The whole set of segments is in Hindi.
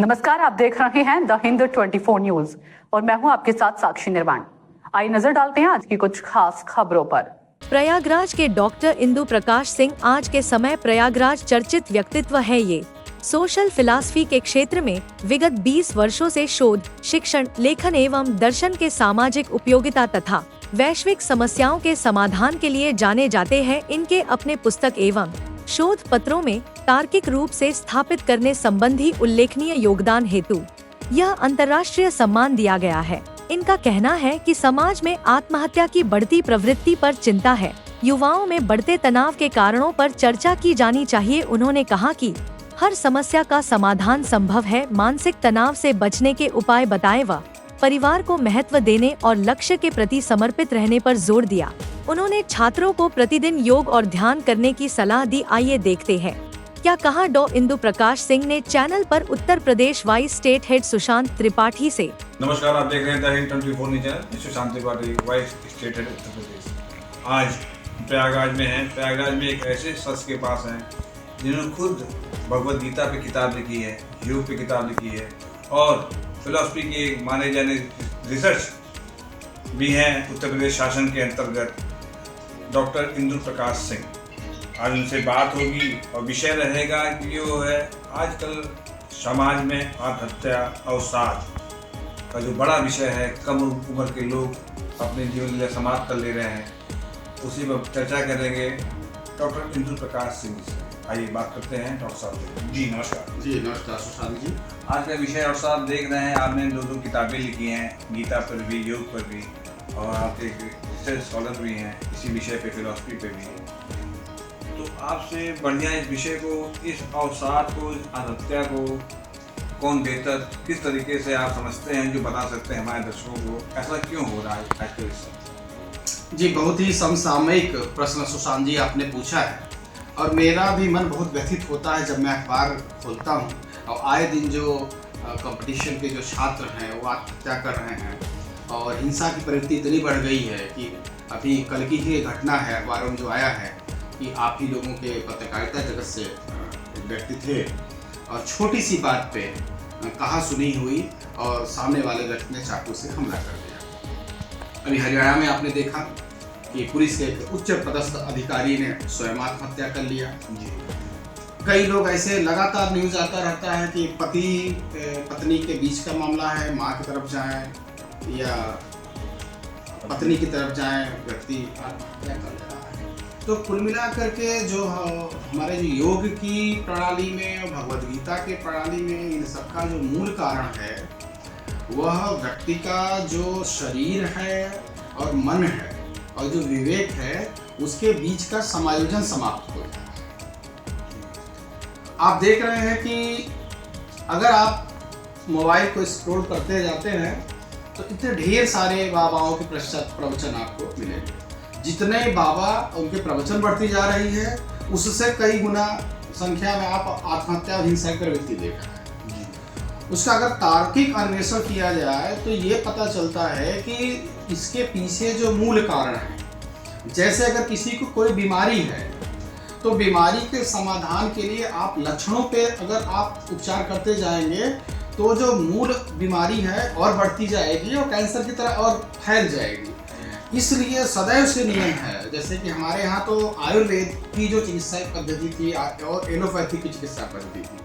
नमस्कार, आप देख रहे हैं द हिंद 24 न्यूज और मैं हूं आपके साथ साक्षी निर्वाण। आइए नजर डालते हैं आज की कुछ खास खबरों पर। प्रयागराज के डॉक्टर इंदु प्रकाश सिंह आज के समय प्रयागराज चर्चित व्यक्तित्व है। ये सोशल फिलॉसफी के क्षेत्र में विगत 20 वर्षों से शोध, शिक्षण, लेखन एवं दर्शन के सामाजिक उपयोगिता तथा वैश्विक समस्याओं के समाधान के लिए जाने जाते हैं। इनके अपने पुस्तक एवं शोध पत्रों में तार्किक रूप से स्थापित करने संबंधी उल्लेखनीय योगदान हेतु यह अंतर्राष्ट्रीय सम्मान दिया गया है। इनका कहना है कि समाज में आत्महत्या की बढ़ती प्रवृत्ति पर चिंता है। युवाओं में बढ़ते तनाव के कारणों पर चर्चा की जानी चाहिए। उन्होंने कहा कि हर समस्या का समाधान संभव है। मानसिक तनाव से बचने के उपाय बताए व परिवार को महत्व देने और लक्ष्य के प्रति समर्पित रहने पर जोर दिया। उन्होंने छात्रों को प्रतिदिन योग और ध्यान करने की सलाह दी। आइए देखते हैं क्या कहा डॉ इंदु प्रकाश सिंह ने चैनल पर Uttar Pradesh vice state head Sushant Tripathi से। नमस्कार, आप देख रहे हैं the Hind 24 news channel. Sushant Tripathi, vice state head Uttar Pradesh. आज प्रयागराज में हैं। प्रयागराज में एक ऐसे शख्स के पास हैं जिन्होंने खुद भगवद गीता पे किताब लिखी है, योग पे किताब लिखी है और फिलॉसफी के माने जाने रिसर्च भी हैं उत्तर प्रदेश शासन के अंतर्गत। डॉक्टर इंदु प्रकाश सिंह, आज उनसे बात होगी और विषय रहेगा कि वो है आजकल समाज में आत्महत्या अवसाद का जो बड़ा विषय है। कम उम्र के लोग अपने जीवन लीला समाप्त कर ले रहे हैं, उसी पर चर्चा करेंगे डॉक्टर इंदु प्रकाश सिंह से। आइए बात करते हैं डॉक्टर साहब जी। नमस्कार जी। नमस्कार सुशांत जी। आज का विषय डॉक्टर साहब देख रहे हैं, आपने दो किताबें लिखी हैं, गीता पर भी, योग पर भी, और आप एक रिसर्च स्कॉलर भी हैं इसी विषय पे, फिलॉसफी पे भी। तो आपसे बढ़िया इस विषय को, इस अवसाद को, इस आत्महत्या को कौन बेहतर, किस तरीके से आप समझते हैं, जो बता सकते हैं हमारे दर्शकों को, ऐसा क्यों हो रहा है आजकल इससे? जी, बहुत ही समसामयिक प्रश्न सुशांत जी आपने पूछा है और मेरा भी मन बहुत व्यथित होता है जब मैं अखबार खोलता हूँ और आए दिन जो कंपटीशन के जो छात्र हैं वो आत्महत्या कर रहे हैं और हिंसा की प्रवृत्ति इतनी बढ़ गई है कि अभी कल की ही घटना है अखबारों में जो आया है कि आप ही लोगों के पत्रकारिता जगत से एक व्यक्ति थे और छोटी सी बात पे कहा सुनी हुई और सामने वाले व्यक्ति ने चाकू से हमला कर दिया। अभी हरियाणा में आपने देखा कि पुलिस के एक उच्च पदस्थ अधिकारी ने स्वयं आत्महत्या कर लिया। जी, कई लोग ऐसे लगातार न्यूज आता रहता है कि पति पत्नी के बीच का मामला है, माँ की तरफ जाए या पत्नी की तरफ जाए, व्यक्ति आत्महत्या कर रहा है। तो कुल मिलाकर के जो हमारे जो योग की प्रणाली में और भगवद गीता के प्रणाली में इन सबका जो मूल कारण है वह व्यक्ति का जो शरीर है और मन है और जो विवेक है उसके बीच का समायोजन समाप्त हो जाए। आप देख रहे हैं कि अगर आप मोबाइल को स्क्रॉल करते जाते हैं तो इतने ढेर सारे बाबाओं के प्रवचन आपको मिलेंगे। जितने बाबा उनके प्रवचन बढ़ती जा रही है उससे कई गुना संख्या में आप आत्महत्या और हिंसा की प्रवृत्ति देख रहे हैं। उसका अगर तार्किक अन्वेषण किया जाए तो ये पता चलता है कि इसके पीछे जो मूल कारण है, जैसे अगर किसी को कोई बीमारी है तो बीमारी के समाधान के लिए आप लक्षणों पे अगर आप उपचार करते जाएंगे तो जो मूल बीमारी है और बढ़ती जाएगी और कैंसर की तरह और फैल जाएगी। इसलिए सदैव से नियम है, जैसे कि हमारे यहाँ तो आयुर्वेद की जो चिकित्सा पद्धति थी और एलोपैथी की चिकित्सा पद्धति थी।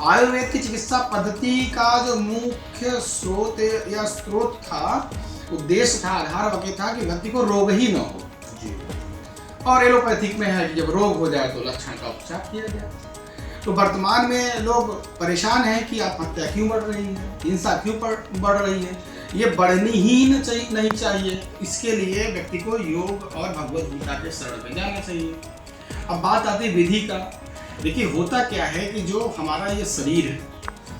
आयुर्वेद की चिकित्सा पद्धति का जो मुख्य स्रोत या स्रोत था, उद्देश्य था, आधार वही था कि व्यक्ति को रोग ही न हो। जी। और एलोपैथिक में है कि जब रोग हो जाए तो लक्षण का उपचार किया जाए। तो वर्तमान में लोग परेशान हैं कि आत्महत्या क्यों बढ़ रही है, हिंसा क्यों बढ़ रही है। ये बढ़नी ही नहीं चाहिए। इसके लिए व्यक्ति को योग और भगवद गीता के शरण में जाना चाहिए। अब बात आती है विधि का। देखिए, होता क्या है कि जो हमारा ये शरीर है,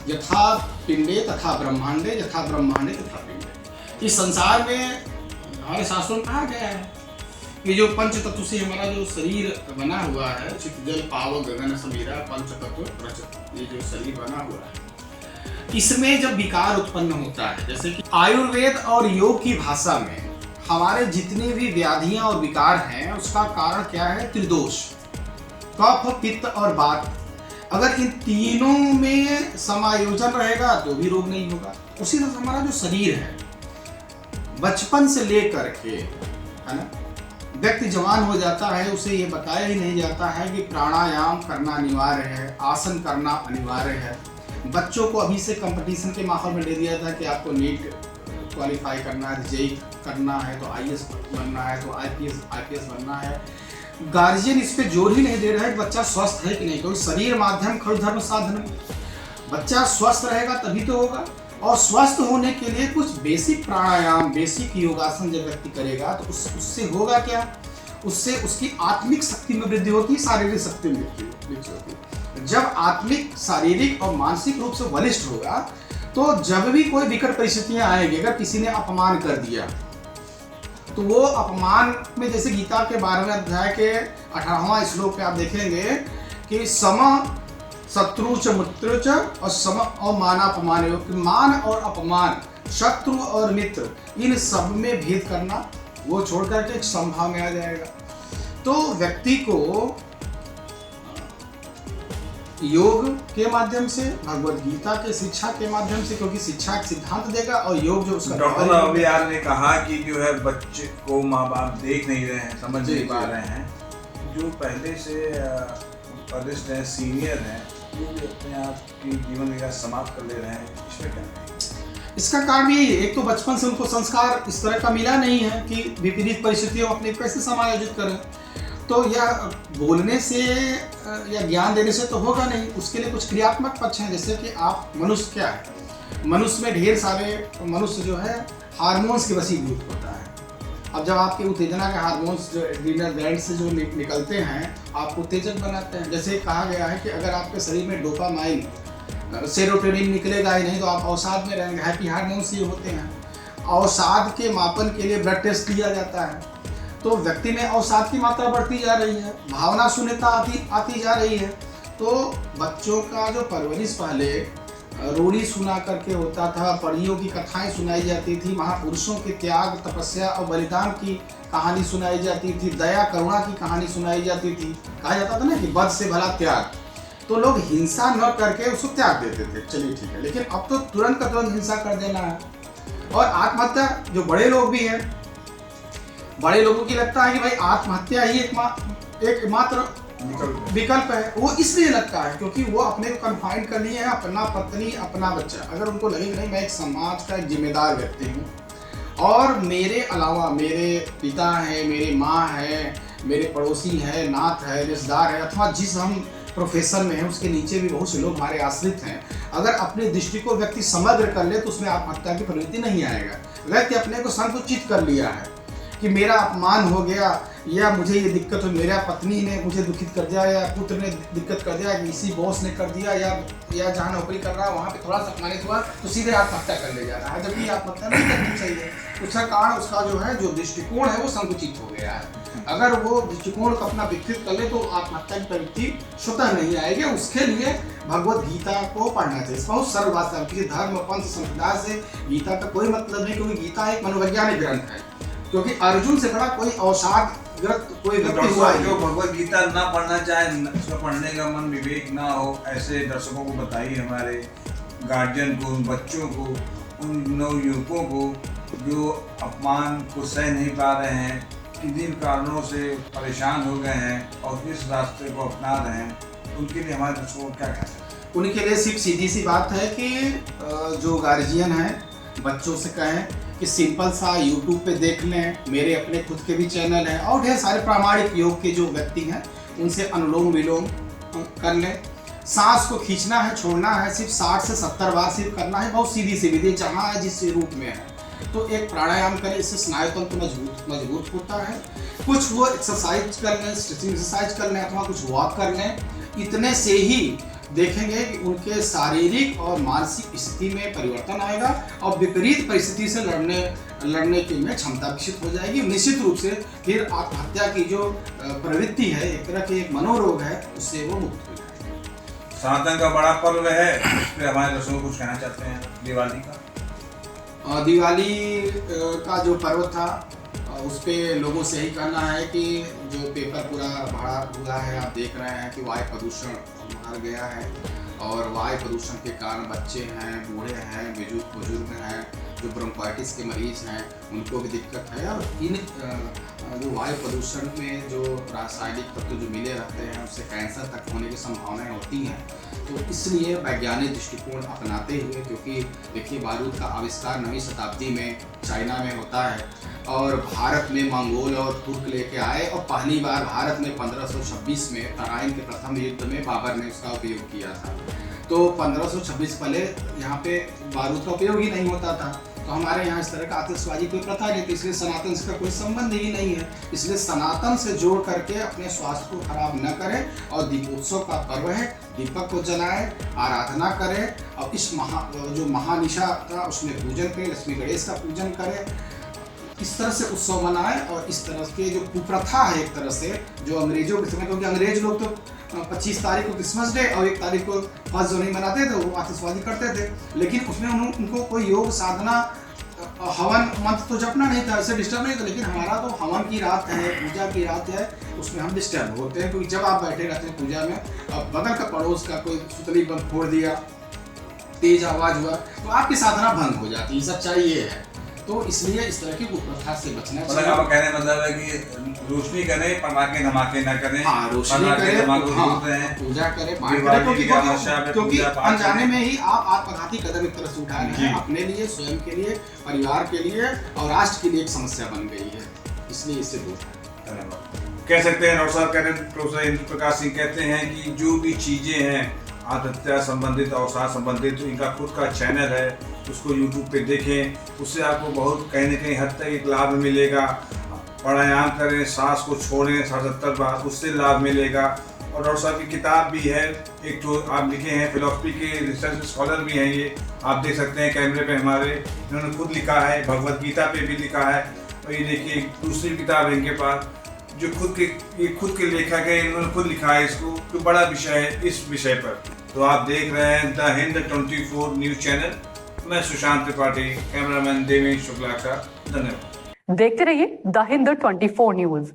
यथा पिंडे तथा ब्रह्मांडे, यथा ब्रह्मांडे तथा पिंडे, इस संसार में हमारे शास्त्रों में कहा गया है कि जो पंच तत्व से हमारा जो शरीर बना हुआ है, चित्त जल पावक गगन समीरा पंच तत्व रचत, ये जो शरीर बना हुआ है, इसमें जब विकार उत्पन्न होता है, जैसे कि आयुर्वेद और योग की भाषा में हमारे जितनी भी व्याधियां और विकार हैं उसका कारण क्या है? त्रिदोष, कफ, पित्त और वात। अगर इन तीनों में समायोजन रहेगा तो भी रोग नहीं होगा। उसी तरह हमारा जो शरीर है, बचपन से लेकर के, है ना, व्यक्ति जवान हो जाता है, उसे ये बताया ही नहीं जाता है कि प्राणायाम करना अनिवार्य है, आसन करना अनिवार्य है। बच्चों को अभी से कंपटीशन के माहौल में दे दिया था कि आपको नीट क्वालिफाई करना है, जेई करना है, तो आईएएस बनना है, तो आईपीएस बनना है। गार्जियन इस पे जोर ही नहीं दे रहा है कि बच्चा स्वस्थ है कि नहीं, क्योंकि शरीर माध्यम खलु धर्म साधन। बच्चा स्वस्थ रहेगा तभी तो होगा। और स्वस्थ होने के लिए कुछ बेसिक प्राणायाम, बेसिक योगासन जब व्यक्ति करेगा तो उससे होगा क्या? उससे उसकी आत्मिक शक्ति में वृद्धि होती है, शारीरिक शक्ति में वृद्धि होती है। जब आत्मिक, शारीरिक और मानसिक रूप से बलिष्ठ होगा तो जब भी कोई विकट परिस्थितियां आएंगी, अगर किसी ने अपमान कर दिया तो वो अपमान में, जैसे गीता के 12वें अध्याय के 18वां श्लोक पे आप देखेंगे कि सम शत्रु च मित्र च और सम और मानापमान, मान और अपमान, शत्रु और मित्र, इन सब में भेद करना वो छोड़ करके एक समभाव में आ जाएगा। तो व्यक्ति को योग के माध्यम से, भगवत गीता के शिक्षा के माध्यम से, क्योंकि शिक्षा एक सिद्धांत देगा और योग जो उसका। डॉक्टर अभियान ने कहा कि जो है बच्चे को माँ बाप देख नहीं रहे हैं, समझ नहीं पा रहे हैं, जो पहले से वरिष्ठ हैं, सीनियर हैं, वो भी अपने आप की जीवन विकास समाप्त कर ले रहे हैं। इसमें क्या है? इसका कारण यही है, एक तो बचपन से उनको संस्कार इस तरह का मिला नहीं है कि विपरीत परिस्थितियों में अपने कैसे समायोजित करें। तो यह बोलने से या ज्ञान देने से तो होगा नहीं, उसके लिए कुछ क्रियात्मक पक्ष हैं। जैसे कि आप, मनुष्य क्या है, मनुष्य में ढेर सारे, मनुष्य जो है हार्मोन्स के वशीभूत होता है। अब जब आपके उत्तेजना के हार्मोन्स जो एड्रीनल ग्लैंड से जो निकलते हैं, आपको उत्तेजक बनाते हैं। जैसे कहा गया है कि अगर आपके शरीर में डोपामाइन, सेरोटोनिन निकलेगा ही नहीं तो आप अवसाद में रहेंगे। हैप्पी हार्मोन्स ये होते हैं। अवसाद के मापन के लिए ब्लड टेस्ट किया जाता है, तो व्यक्ति में अवसाद की मात्रा बढ़ती जा रही है, भावना शून्यता आती जा रही है। तो बच्चों का जो परवरिश पहले रोड़ी सुना करके होता था, परियों की कथाएं सुनाई जाती थी, महापुरुषों के त्याग, तपस्या और बलिदान की कहानी सुनाई जाती थी, दया करुणा की कहानी सुनाई जाती थी। कहा जाता था ना कि वध से भला त्याग, तो लोग हिंसा न करके उसको त्याग देते थे, चलिए ठीक है। लेकिन अब तो तुरंत का तुरंत हिंसा कर देना है। और आत्महत्या, जो बड़े लोग भी हैं, बड़े लोगों की लगता है कि भाई आत्महत्या ही एकमात्र विकल्प है। वो इसलिए लगता है क्योंकि वो अपने को कन्फाइंड कर लिए हैं, अपना पत्नी, अपना बच्चा। अगर उनको लगे कि नहीं, मैं एक समाज का एक जिम्मेदार व्यक्ति हूँ और मेरे अलावा मेरे पिता है, मेरी माँ है, मेरे पड़ोसी है, नात है, रिश्तेदार है, अथवा जिस हम प्रोफेशन में है उसके नीचे भी बहुत से लोग हमारे आश्रित हैं। अगर अपने दृष्टि को व्यक्ति समग्र कर ले तो उसमें आत्महत्या की प्रवृत्ति नहीं आएगा। व्यक्ति अपने को संकुचित कर लिया है कि मेरा अपमान हो गया, या मुझे ये दिक्कत हो, मेरा पत्नी ने मुझे दुखित कर दिया, या पुत्र ने दिक्कत कर दिया, किसी बॉस ने कर दिया, या जहाँ नौकरी कर रहा है वहाँ पे थोड़ा सा अपमानित हुआ तो सीधे आत्महत्या कर ले जा रहा है, जबकि आत्महत्या नहीं करनी चाहिए। उसका कारण उसका जो है, जो दृष्टिकोण है वो संकुचित हो गया है। अगर वो दृष्टिकोण को अपना विकसित कर ले तो आत्महत्या की प्रवृत्ति स्वतः नहीं आएगी। उसके लिए भगवत गीता को पढ़ना चाहिए। बहुत सरल भाषा है, किसी धर्म पंथ संप्रदाय से गीता का कोई मतलब नहीं, क्योंकि गीता एक मनोवैज्ञानिक ग्रंथ है। क्योंकि अर्जुन से बड़ा कोई अवसाद कोई व्यक्ति हुआ है। जो भगवत गीता ना पढ़ना चाहे, उसका पढ़ने का मन विवेक ना हो, ऐसे दर्शकों को बताइए, हमारे गार्जियन को, उन बच्चों को, उन नवयुवकों को जो अपमान को सह नहीं पा रहे हैं, किन कारणों से परेशान हो गए हैं और इस रास्ते को अपना रहे हैं, उनके लिए हमारे दर्शकों को क्या कहना है? उनके लिए सिर्फ सीधी सी बात है कि जो गार्जियन हैं बच्चों से कहें कि सिंपल सा यूट्यूब पे देख लें, मेरे अपने खुद के भी चैनल हैं और ढेर सारे प्रामाणिक योग के जो व्यक्ति हैं उनसे अनुलोम विलोम कर लें। सांस को खींचना है, छोड़ना है, सिर्फ 60 से 70 बार सिर्फ करना है। बहुत सीधी सी विधि, जहाँ है जिस रूप में है। तो एक प्राणायाम करें, इससे स्नायुतंत्र मजबूत होता है। कुछ वो एक्सरसाइज कर लें, स्ट्रेचिंग एक्सरसाइज कर लें, अथवा कुछ वॉक कर लें। इतने से ही देखेंगे कि उनके शारीरिक और मानसिक स्थिति में परिवर्तन आएगा और विपरीत परिस्थिति से लड़ने की में क्षमता विकसित हो जाएगी। निश्चित रूप से फिर आत्महत्या की जो प्रवृत्ति है, एक तरह की एक मनोरोग है, उससे वो मुक्त हो जाएगी। सनातन का बड़ा पर्व है, इस पर हमारे दर्शकों को कुछ कहना चाहते हैं? दिवाली का दिवाली का जो पर्व था उस पर लोगों से यही कहना है कि जो पेपर पूरा भरा हुआ है, आप देख रहे हैं कि वायु प्रदूषण बढ़ गया है और वायु प्रदूषण के कारण बच्चे हैं, बूढ़े हैं, बुजुर्ग हैं, जो ब्रोंकाइटिस के मरीज़ हैं उनको भी दिक्कत है। और इन जो वायु प्रदूषण में जो रासायनिक तत्व जो मिले रहते हैं उससे कैंसर तक होने की संभावनाएं होती हैं। तो इसलिए वैज्ञानिक दृष्टिकोण अपनाते हुए, क्योंकि देखिए बारूद का आविष्कार 9वीं शताब्दी में चाइना में होता है और भारत में मंगोल और तुर्क लेके आए और पहली बार भारत में 1526 में तराइन के प्रथम युद्ध में बाबर ने उसका उपयोग किया था। तो 1526 पहले यहाँ पे बारूद का उपयोग ही नहीं होता था। तो हमारे यहाँ इस तरह का आतिशबाजी कोई प्रथा नहीं थी, इसलिए सनातन से कोई संबंध ही नहीं है। इसलिए सनातन से जोड़ करके अपने स्वास्थ्य को खराब न करें और दीपोत्सव का पर्व है, दीपक को जलाएं, आराधना करें और इस जो महानिशा का उसमें पूजन करें, लक्ष्मी गणेश का पूजन करें, इस तरह से उत्सव मनाएं। और इस तरह के जो कुप्रथा है एक तरह से जो अंग्रेजों के समय, क्योंकि अंग्रेज लोग तो 25 तारीख को क्रिसमस डे और 1 तारीख को 1 जनवरी मनाते थे, वो आतिशबाजी करते थे, लेकिन उसमें उनको कोई योग साधना हवन मंत्र तो जपना नहीं था, इससे डिस्टर्ब नहीं था। लेकिन हमारा तो हवन की रात है, पूजा की रात है, उसमें हम डिस्टर्ब होते हैं, क्योंकि जब आप बैठे रहते हैं पूजा में और बगल का पड़ोस का कोई सुतली बंद फोड़ दिया, तेज आवाज हुआ, तो आपकी साधना भंग हो जाती है। सच्चाई ये है। तो इसलिए इस तरह की कुप्रथा से बचना चाहिए। आप कहने मतलब है कि रोशनी करें, पटाखे धमाके न करें। हाँ, रोशनी करें, पूजा करें, क्योंकि अनजाने में ही आप आत्मघाती कदम एक तरह से उठा रहे हैं अपने लिए, स्वयं के लिए, परिवार के लिए और राष्ट्र के लिए एक समस्या बन गई है। इसलिए इससे दूर धन्यवाद। कह सकते हैं डॉक्टर साहब कहते हैं, प्रोफेसर इंदु प्रकाश सिंह कहते हैं कि जो भी चीजें हैं आत्महत्या संबंधित, अवसाद संबंधित, तो इनका खुद का चैनल है, उसको यूट्यूब पे देखें, उससे आपको बहुत कहीं न कहीं हद तक एक लाभ मिलेगा। प्राणायाम करें, सांस को छोड़ें 77 बार, उससे लाभ मिलेगा। और डॉक्टर साहब की किताब भी है, एक जो आप लिखे हैं, फिलॉसफी के रिसर्च स्कॉलर भी हैं, ये आप देख सकते हैं कैमरे पे हमारे, इन्होंने खुद लिखा है, भगवद गीता पे भी लिखा है। और ये देखिए दूसरी किताब है इनके पास जो खुद के लेखक है, इन्होंने खुद लिखा है इसको, तो बड़ा विषय है इस विषय पर। तो आप देख रहे हैं द हिंद 24 न्यूज चैनल। मैं सुशांत त्रिपाठी, कैमरामैन देवेश शुक्ला का धन्यवाद। देखते रहिए द हिंद 24 न्यूज।